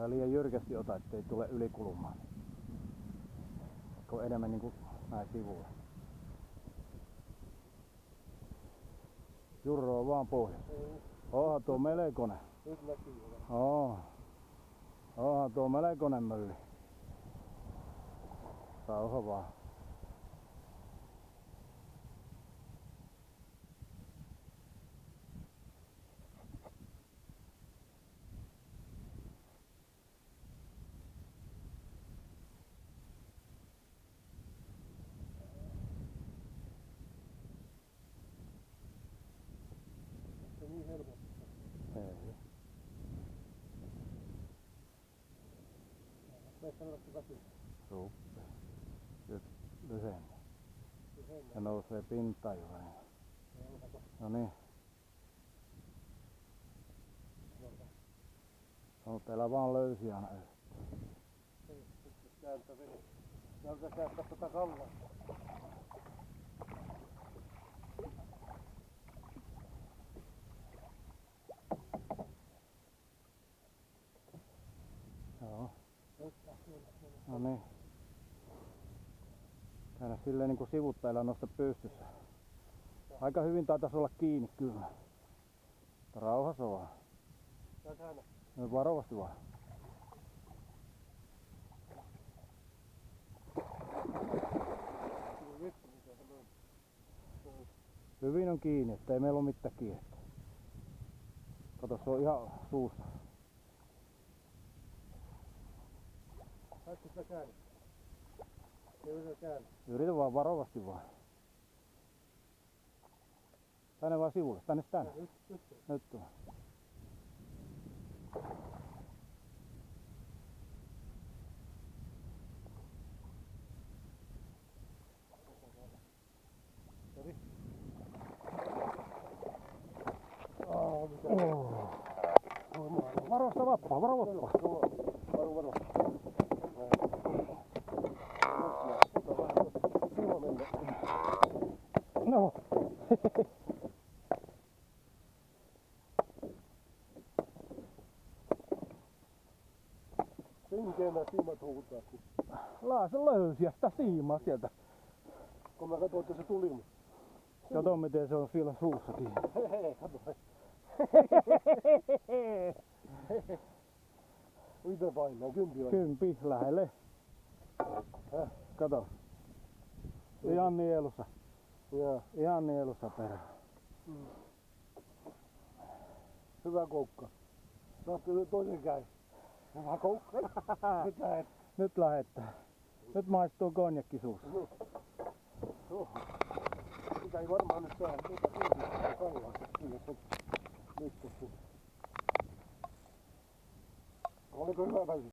Älä liian jyrkästi ota, ettei tule ylikulumaan. Kun enemmän niinku näin sivulla. Jurro vaan pohjassa. Onhan tuo melkoinen. Nyt näkyy. Onhan tuo melkoinen mölli. Rauha vaan. Se niin helposti. Ei. Meistä nousee väsyä. Ruppee. Nyt lyhenee. Ja nousee pintaan jo vähän. No niin. No teillä vaan löysiä aina. Kääntää veden. Näytä kääntää tätä kallaa. Joo. No niin. Käännä silleen niinku sivuttailla nosta pystyssä. Aika hyvin taitaisi olla kiinni kyllä. Rauhassa vaan. Tää käännä. No varovasti vaan. Hyvin on kiinni, ettei meillä ole mitään kiinni. Kato, se on ihan suussa. Saatko sitä käännä? Yritä käännä. Yritä vaan varovasti vaan. Tänne vaan sivulle, tänne. Nyt vaan. Varosta vappaa, varo vappaa. Varo. No. Synkeänä siimat huutaa. Laase löysiä sitä siimaa sieltä. Kun mä katsoin, että se tuli. Kato miten se on siellä suussa kiinni. Hei, kato. Mitä painaa? 10 vai? 10 lähelle. Kato. Ihan nielussa. Joo. Ihan nielussa perä. Hyvä koukka. Saatko nyt toisen käy? Hyvä koukka. Nyt lähettää. Nyt maistuu konjakki suussa. Sitä ei varmaan nyt saa. Tuota kallaa. Nyt. Oliko hyvä väsy?